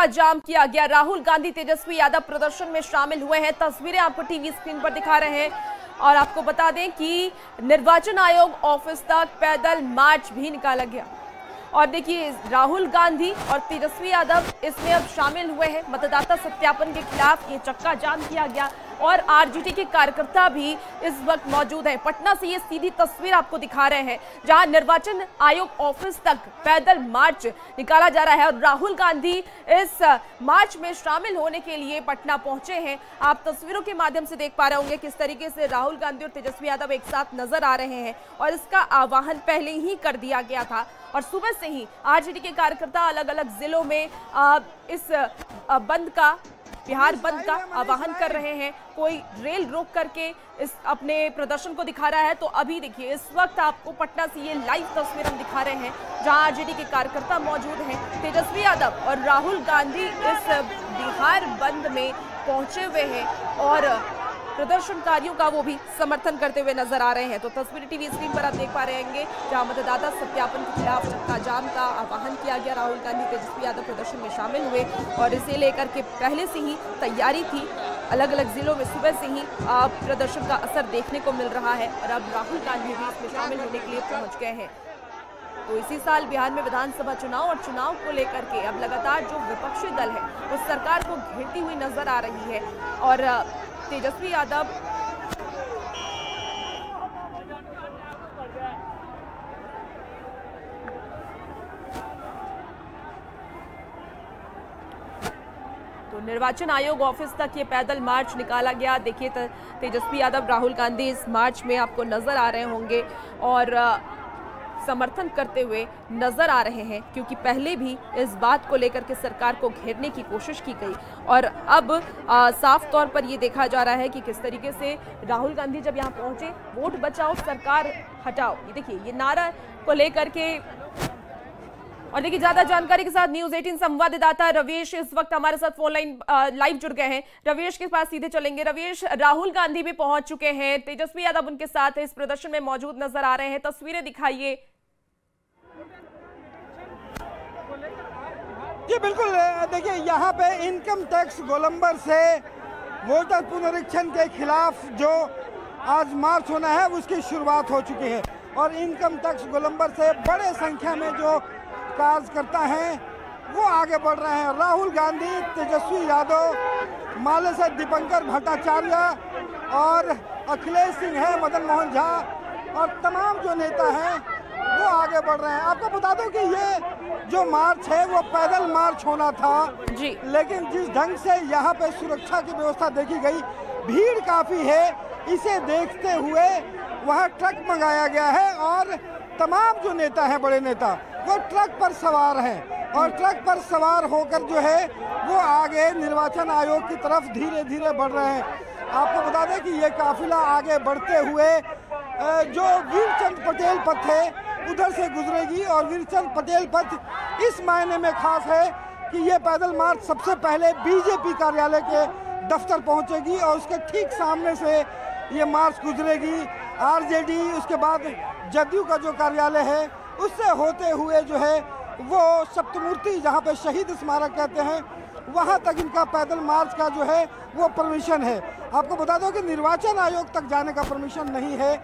चक्का जाम किया गया। राहुल गांधी, तेजस्वी यादव प्रदर्शन में शामिल हुए हैं। तस्वीरें आपको टीवी स्क्रीन पर दिखा रहे हैं और आपको बता दें कि निर्वाचन आयोग ऑफिस तक पैदल मार्च भी निकाला गया। और देखिए, राहुल गांधी और तेजस्वी यादव इसमें अब शामिल हुए हैं। मतदाता सत्यापन के खिलाफ ये चक्का जाम किया गया और आरजेडी के कार्यकर्ता भी इस वक्त मौजूद हैं। पटना से ये सीधी तस्वीर आपको दिखा रहे हैं जहां निर्वाचन आयोग ऑफिस तक पैदल मार्च निकाला जा रहा है और राहुल गांधी इस मार्च में शामिल होने के लिए पटना पहुंचे हैं। आप तस्वीरों के माध्यम से देख पा रहे होंगे किस तरीके से राहुल गांधी और तेजस्वी यादव एक साथ नजर आ रहे हैं और इसका आह्वान पहले ही कर दिया गया था और सुबह से ही आरजेडी के कार्यकर्ता अलग अलग जिलों में इस बंद का, बिहार बंद का आह्वान कर रहे हैं। कोई रेल रोक करके इस अपने प्रदर्शन को दिखा रहा है। तो अभी देखिए, इस वक्त आपको पटना से ये लाइव तस्वीर हम दिखा रहे हैं जहां आरजेडी के कार्यकर्ता मौजूद हैं। तेजस्वी यादव और राहुल गांधी इस बिहार बंद में पहुंचे हुए हैं और प्रदर्शनकारियों का वो भी समर्थन करते हुए नजर आ रहे हैं। तो तस्वीरें टीवी स्क्रीन पर आप देख पा रहे होंगे जहां मतदाता सत्यापन के खिलाफ चक्का जाम का आह्वान किया गया। राहुल गांधी, तेजस्वी यादव प्रदर्शन में शामिल हुए और इसे लेकर के पहले से ही तैयारी थी। अलग अलग जिलों में सुबह से ही प्रदर्शन का असर देखने को मिल रहा है और अब राहुल गांधी भी इसमें शामिल होने के लिए पहुंच गए हैं। तो इसी साल बिहार में विधानसभा चुनाव और चुनाव को लेकर के अब लगातार जो विपक्षी दल है वो सरकार को घेरती हुई नजर आ रही है और तेजस्वी यादव तो निर्वाचन आयोग ऑफिस तक ये पैदल मार्च निकाला गया। देखिए, तेजस्वी यादव, राहुल गांधी इस मार्च में आपको नजर आ रहे होंगे और समर्थन करते हुए नजर आ रहे हैं क्योंकि पहले भी इस बात को लेकर के सरकार को घेरने की कोशिश की गई और अब साफ तौर पर ये देखा जा रहा है कि किस तरीके से राहुल गांधी जब यहाँ पहुंचे, वोट बचाओ सरकार हटाओ, ये देखिए ये नारा को लेकर के। और देखिए, ज्यादा जानकारी के साथ न्यूज़ 18 संवाददाता रवीश इस वक्त हमारे साथ फोन लाइन लाइव जुड़ गए हैं। रवीश के पास सीधे चलेंगे। रवीश, राहुल गांधी भी पहुंच चुके हैं, तेजस्वी यादव उनके साथ इस प्रदर्शन में मौजूद नजर आ रहे हैं। तस्वीरें दिखाइए। जी बिल्कुल, देखिए यहाँ पे इनकम टैक्स गोलंबर से वोटर पुनरीक्षण के खिलाफ जो आज मार्च होना है उसकी शुरुआत हो चुकी है और इनकम टैक्स गोलंबर से बड़े संख्या में जो कार्यकर्ता हैं वो आगे बढ़ रहे हैं। राहुल गांधी, तेजस्वी यादव, माले से दीपंकर भट्टाचार्य और अखिलेश सिंह है, मदन मोहन झा और तमाम जो नेता हैं वो आगे बढ़ रहे हैं। आपको बता दूं कि ये जो मार्च है वो पैदल मार्च होना था जी, लेकिन जिस ढंग से यहाँ पे सुरक्षा की व्यवस्था देखी गई, भीड़ काफी है, इसे देखते हुए वहाँ ट्रक मंगाया गया है और तमाम जो नेता हैं, बड़े नेता, वो ट्रक पर सवार हैं और ट्रक पर सवार होकर जो है वो आगे निर्वाचन आयोग की तरफ धीरे धीरे बढ़ रहे हैं। आपको बता दें कि ये काफिला आगे बढ़ते हुए जो वीरचंद पटेल पथ है उधर से गुजरेगी और वीरचंद पटेल पथ इस मायने में खास है कि ये पैदल मार्च सबसे पहले बीजेपी कार्यालय के दफ्तर पहुंचेगी और उसके ठीक सामने से ये मार्च गुजरेगी। आरजेडी, उसके बाद जदयू का जो कार्यालय है उससे होते हुए जो है वो सप्तमूर्ति, जहाँ पे शहीद स्मारक कहते हैं, वहाँ तक इनका पैदल मार्च का जो है वो परमिशन है। आपको बता दो कि निर्वाचन आयोग तक जाने का परमिशन नहीं है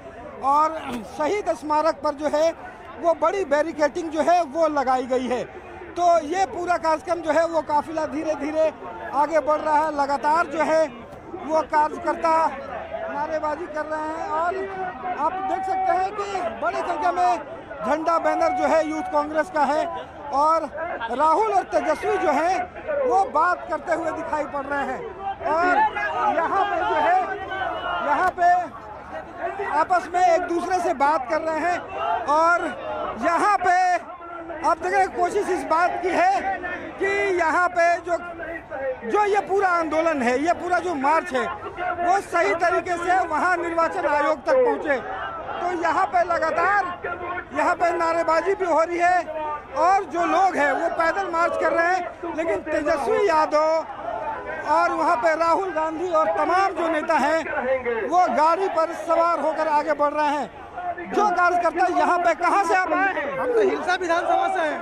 और शहीद स्मारक पर जो है वो बड़ी बैरिकेडिंग जो है वो लगाई गई है। तो ये पूरा कार्यक्रम जो है वो काफिला धीरे धीरे आगे बढ़ रहा है। लगातार जो है वो कार्यकर्ता नारेबाजी कर रहे हैं और आप देख सकते हैं कि बड़ी संख्या में झंडा बैनर जो है यूथ कांग्रेस का है और राहुल और तेजस्वी जो है वो बात करते हुए दिखाई पड़ रहे हैं और यहाँ पे जो है यहाँ पे आपस में एक दूसरे से बात कर रहे हैं और यहाँ पे आप देखें कोशिश इस बात की है कि यहाँ पे जो ये पूरा आंदोलन है, ये पूरा जो मार्च है वो सही तरीके से वहाँ निर्वाचन आयोग तक पहुँचे। तो यहाँ पे लगातार यहाँ पे नारेबाजी भी हो रही है और जो लोग हैं वो पैदल मार्च कर रहे हैं, लेकिन तेजस्वी यादव और वहाँ पे राहुल गांधी और तमाम जो नेता हैं वो गाड़ी पर सवार होकर आगे बढ़ रहे हैं। जो कार्यकर्ता यहाँ पे कहाँ से आप आए हैं? हम तो हिलसा विधानसभा से हैं।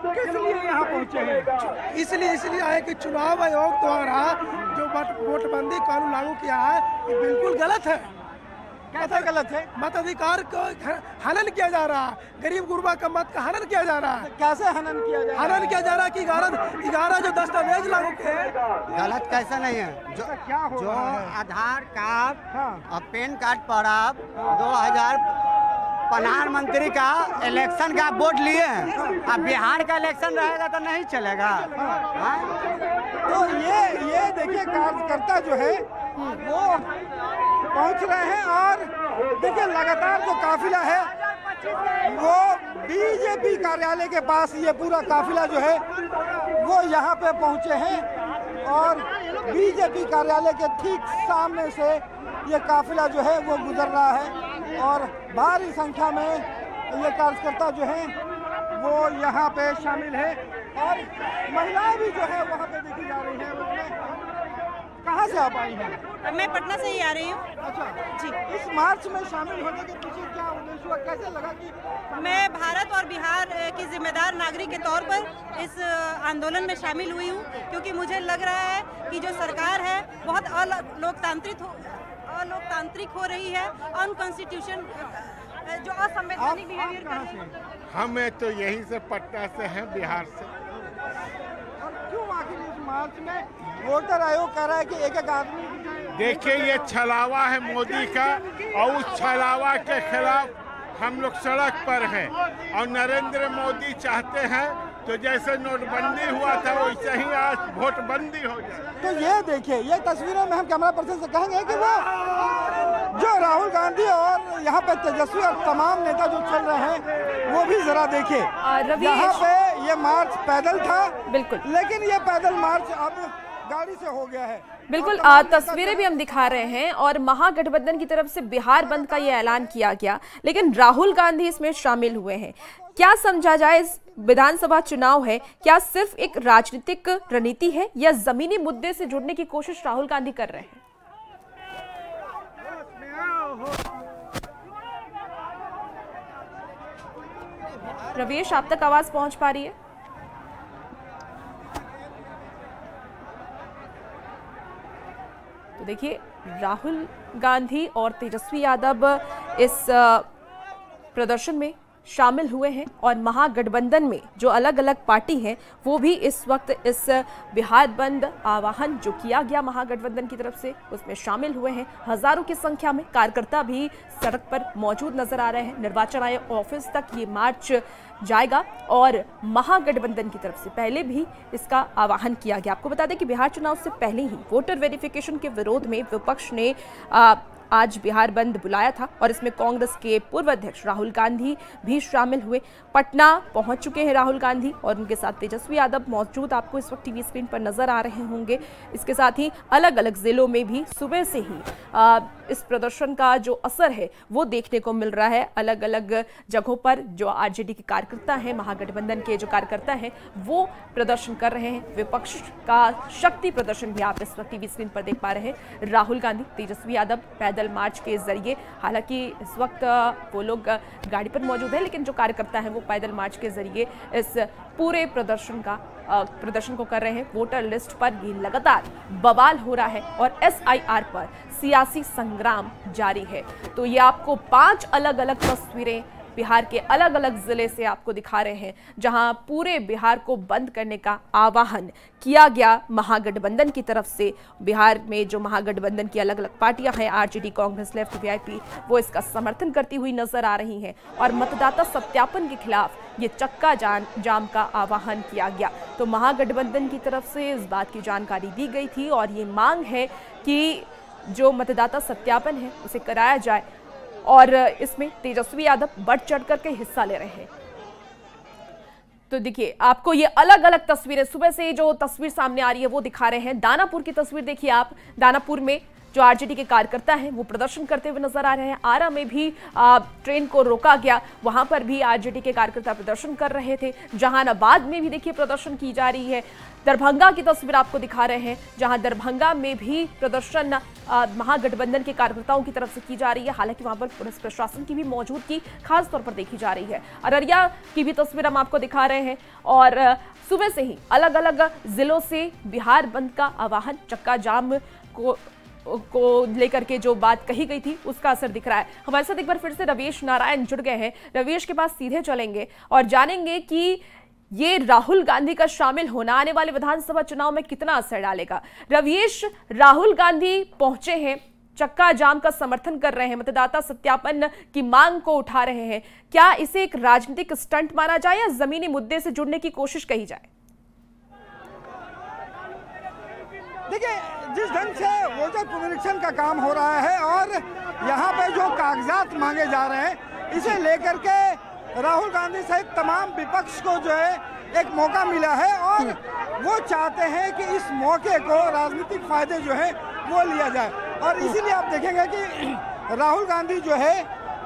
किस लिए यहाँ पहुँचे हैं? इसलिए आए कि चुनाव आयोग द्वारा जो वोटबंदी कानून लागू किया है ये बिल्कुल गलत है। कैसे गलत है? मताधिकार को हनन किया जा रहा है, गरीब गुरबा का मत का हनन किया जा रहा है। कैसे हनन किया जा रहा है? हनन किया जा रहा है कि 11 जो दस्तावेज लागू किए। गलत कैसा नहीं है, जो क्या हो जो रहा है? आधार कार्ड हाँ। और पैन कार्ड पर आप 2000 प्रधानमंत्री का इलेक्शन का वोट लिए हैं, अब बिहार का इलेक्शन रहेगा तो नहीं चलेगा। हाँ? तो ये देखिए कार्यकर्ता जो है वो पहुंच रहे हैं और देखिए लगातार जो काफिला है वो बीजेपी कार्यालय के पास ये पूरा काफिला जो है वो यहाँ पे पहुंचे हैं और बीजेपी कार्यालय के ठीक सामने से ये काफिला जो है वो गुजर रहा है और भारी संख्या में ये कार्यकर्ता जो हैं वो यहाँ पे शामिल है और महिलाएं भी जो है वहाँ पे देखी जा रही हैं। उसमें कहाँ से आप आई हैं? मैं पटना से ही आ रही हूँ। अच्छा जी। इस मार्च में शामिल होने के पीछे क्या उद्देश्य हुआ, कैसे लगा कि मैं भारत और बिहार की जिम्मेदार नागरिक के तौर पर इस आंदोलन में शामिल हुई हूँ, क्योंकि मुझे लग रहा है कि जो सरकार है बहुत अलोकतांत्रिक हो रही है, अनकॉन्स्टिट्यूशन जो असंवैधानिक बिहेवियर कर रही है। हमें तो यहीं से पटना से हैं, बिहार से। और क्यों आखिर इस मार्च में वोटर आयोग कह रहा है कि एक आदमी देखिए ये छलावा है मोदी का और उस छलावा के खिलाफ हम लोग सड़क पर हैं और नरेंद्र मोदी चाहते हैं तो जैसे नोटबंदी हुआ था वैसे ही आज वोटबंदी हो जाए। तो ये देखिए ये तस्वीरों में हम कैमरा पर्सन से कहेंगे कि वो जो राहुल गांधी और यहाँ पे तेजस्वी और तमाम नेता जो चल रहे हैं वो भी जरा देखिए। यहाँ पे ये मार्च पैदल था बिल्कुल, लेकिन ये पैदल मार्च अब गाड़ी से हो गया है। बिल्कुल तस्वीरें भी हम दिखा रहे हैं और महागठबंधन की तरफ से बिहार बंद का ये ऐलान किया गया, लेकिन राहुल गांधी इसमें शामिल हुए हैं। क्या समझा जाए, इस विधानसभा चुनाव है, क्या सिर्फ एक राजनीतिक रणनीति है या जमीनी मुद्दे से जुड़ने की कोशिश राहुल गांधी कर रहे हैं? रवीश, आप तक आवाज पहुंच पा रही है? तो देखिए राहुल गांधी और तेजस्वी यादव इस प्रदर्शन में शामिल हुए हैं और महागठबंधन में जो अलग अलग पार्टी हैं वो भी इस वक्त इस बिहार बंद आह्वान जो किया गया महागठबंधन की तरफ से उसमें शामिल हुए हैं। हजारों की संख्या में कार्यकर्ता भी सड़क पर मौजूद नजर आ रहे हैं। निर्वाचन आयोग ऑफिस तक ये मार्च जाएगा और महागठबंधन की तरफ से पहले भी इसका आह्वान किया गया। आपको बता दें कि बिहार चुनाव से पहले ही वोटर वेरिफिकेशन के विरोध में विपक्ष ने आज बिहार बंद बुलाया था और इसमें कांग्रेस के पूर्व अध्यक्ष राहुल गांधी भी शामिल हुए। पटना पहुंच चुके हैं राहुल गांधी और उनके साथ तेजस्वी यादव मौजूद आपको इस वक्त टीवी स्क्रीन पर नजर आ रहे होंगे। इसके साथ ही अलग अलग जिलों में भी सुबह से ही इस प्रदर्शन का जो असर है वो देखने को मिल रहा है। अलग अलग जगहों पर जो आरजेडी के कार्यकर्ता हैं, महागठबंधन के जो कार्यकर्ता हैं वो प्रदर्शन कर रहे हैं। विपक्ष का शक्ति प्रदर्शन भी आप इस वक्त टीवी स्क्रीन पर देख पा रहे हैं। राहुल गांधी, तेजस्वी यादव पैदल मार्च के जरिए, हालांकि इस वक्त वो लोग गाड़ी पर मौजूद हैं लेकिन जो कार्यकर्ता हैं वो पैदल मार्च के जरिए इस पूरे प्रदर्शन को कर रहे हैं। वोटर लिस्ट पर ये लगातार बवाल हो रहा है और SIR पर सियासी संग्राम जारी है। तो ये आपको 5 अलग अलग तस्वीरें बिहार के अलग अलग जिले से आपको दिखा रहे हैं जहां पूरे बिहार को बंद करने का आह्वान किया गया महागठबंधन की तरफ से। बिहार में जो महागठबंधन की अलग अलग पार्टियां हैं, आरजेडी, कांग्रेस, लेफ्ट, वीआईपी, वो इसका समर्थन करती हुई नजर आ रही हैं और मतदाता सत्यापन के खिलाफ ये चक्का जाम का आह्वान किया गया। तो महागठबंधन की तरफ से इस बात की जानकारी दी गई थी और ये मांग है कि जो मतदाता सत्यापन है उसे कराया जाए और इसमें तेजस्वी यादव बढ़ चढ़ करके हिस्सा ले रहे हैं। तो देखिए आपको ये अलग अलग तस्वीरें सुबह से जो तस्वीर सामने आ रही है वो दिखा रहे हैं। दानापुर की तस्वीर देखिए आप। दानापुर में जो आरजेडी के कार्यकर्ता हैं वो प्रदर्शन करते हुए नजर आ रहे हैं। आरा में भी ट्रेन को रोका गया, वहां पर भी आरजेडी के कार्यकर्ता प्रदर्शन कर रहे थे। जहानाबाद में भी देखिए प्रदर्शन की जा रही है। दरभंगा की तस्वीर आपको दिखा रहे हैं, जहां दरभंगा में भी प्रदर्शन महागठबंधन के कार्यकर्ताओं की तरफ से की जा रही है। हालांकि वहां पर पुलिस प्रशासन की भी मौजूदगी खास तौर पर देखी जा रही है। अररिया की भी तस्वीर हम आपको दिखा रहे हैं और सुबह से ही अलग अलग जिलों से बिहार बंद का आह्वान, चक्का जाम को लेकर के जो बात कही गई थी उसका असर दिख रहा है। हमारे साथ एक बार फिर से रवीश नारायण जुड़ गए हैं। रवीश के पास सीधे चलेंगे और जानेंगे कि ये राहुल गांधी का शामिल होना आने वाले विधानसभा चुनाव में कितना असर डालेगा। रवीश, राहुल गांधी पहुंचे हैं, चक्का जाम का समर्थन कर रहे हैं, मतदाता सत्यापन की मांग को उठा रहे हैं। क्या इसे एक राजनीतिक स्टंट माना जाए या जमीनी मुद्दे से जुड़ने की कोशिश कही जाए? देखिए, जिस ढंग से वोटर पुनरीक्षण का काम हो रहा है और यहाँ पे जो कागजात मांगे जा रहे हैं, इसे लेकर के राहुल गांधी सहित तमाम विपक्ष को जो है एक मौका मिला है और वो चाहते हैं कि इस मौके को राजनीतिक फायदे जो है वो लिया जाए। और इसीलिए आप देखेंगे कि राहुल गांधी जो है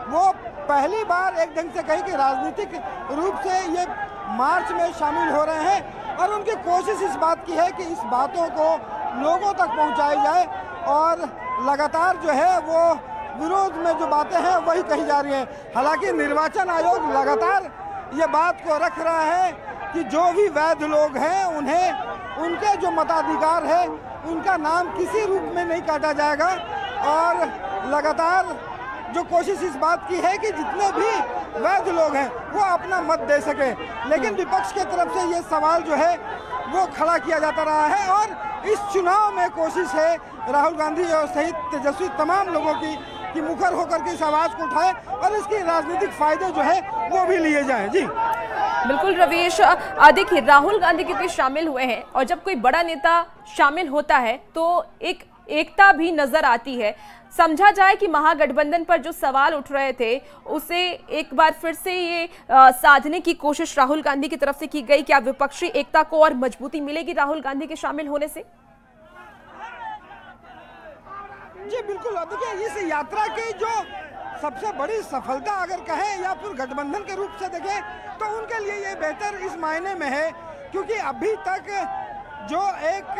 वो पहली बार एक ढंग से कही कि राजनीतिक रूप से ये मार्च में शामिल हो रहे हैं और उनकी कोशिश इस बात की है कि इस बातों को लोगों तक पहुंचाई जाए और लगातार जो है वो विरोध में जो बातें हैं वही कही जा रही हैं। हालांकि निर्वाचन आयोग लगातार ये बात को रख रहा है कि जो भी वैध लोग हैं उन्हें उनके जो मताधिकार है उनका नाम किसी रूप में नहीं काटा जाएगा और लगातार जो कोशिश इस बात की है कि जितने भी वैध लोग हैं वो अपना मत दे सके। लेकिन विपक्ष के तरफ से ये सवाल जो है वो खड़ा किया जाता रहा है और इस चुनाव में कोशिश है राहुल गांधी और सहित तेजस्वी तमाम लोगों की कि मुखर होकर के इस आवाज को उठाए और इसके राजनीतिक फायदे जो है वो भी लिए जाएं। जी बिल्कुल रवीश, देखिए राहुल गांधी क्योंकि शामिल हुए हैं और जब कोई बड़ा नेता शामिल होता है तो एक एकता भी नजर आती है। समझा जाए कि महागठबंधन पर जो सवाल उठ रहे थे उसे एक बार फिर से ये साधने की कोशिश राहुल गांधी की तरफ से की गई। क्या विपक्षी एकता को और मजबूती मिलेगी राहुल गांधी के शामिल होने से? जी बिल्कुल। देखिए, इस यात्रा की जो सबसे बड़ी सफलता अगर कहें या फिर गठबंधन के रूप से देखें तो उनके लिए ये बेहतर इस मायने में है क्योंकि अभी तक जो एक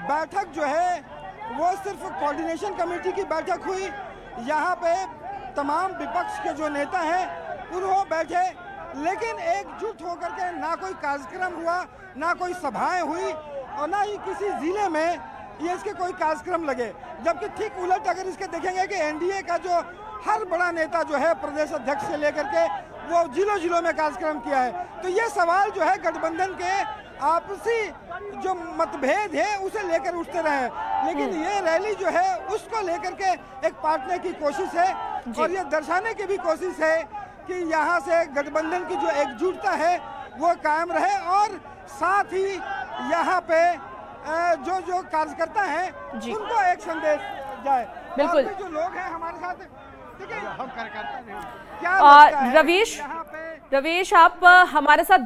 बैठक जो है वो सिर्फ कोऑर्डिनेशन कमेटी की बैठक हुई। यहाँ पे तमाम विपक्ष के जो नेता हैं उन्होंने बैठे, लेकिन एकजुट होकर के ना कोई कार्यक्रम हुआ, ना कोई सभाएं हुई और ना ही किसी जिले में ये इसके कोई कार्यक्रम लगे। जबकि ठीक उलट अगर इसके देखेंगे कि एनडीए का जो हर बड़ा नेता जो है प्रदेश अध्यक्ष से लेकर के वो जिलों जिलों में कार्यक्रम किया है। तो ये सवाल जो है गठबंधन के आपसी जो मतभेद है उसे लेकर उठते रहे, लेकिन ये रैली जो है उसको लेकर के एक बांटने की कोशिश है और ये दर्शाने की भी कोशिश है कि यहाँ से गठबंधन की जो एकजुटता है वो कायम रहे और साथ ही यहाँ पे जो जो कार्यकर्ता हैं उनको एक संदेश जाए। बिल्कुल। जो लोग हैं हमारे साथ, ठीक है, हम कार्यकर्ता रवीश आप हमारे साथ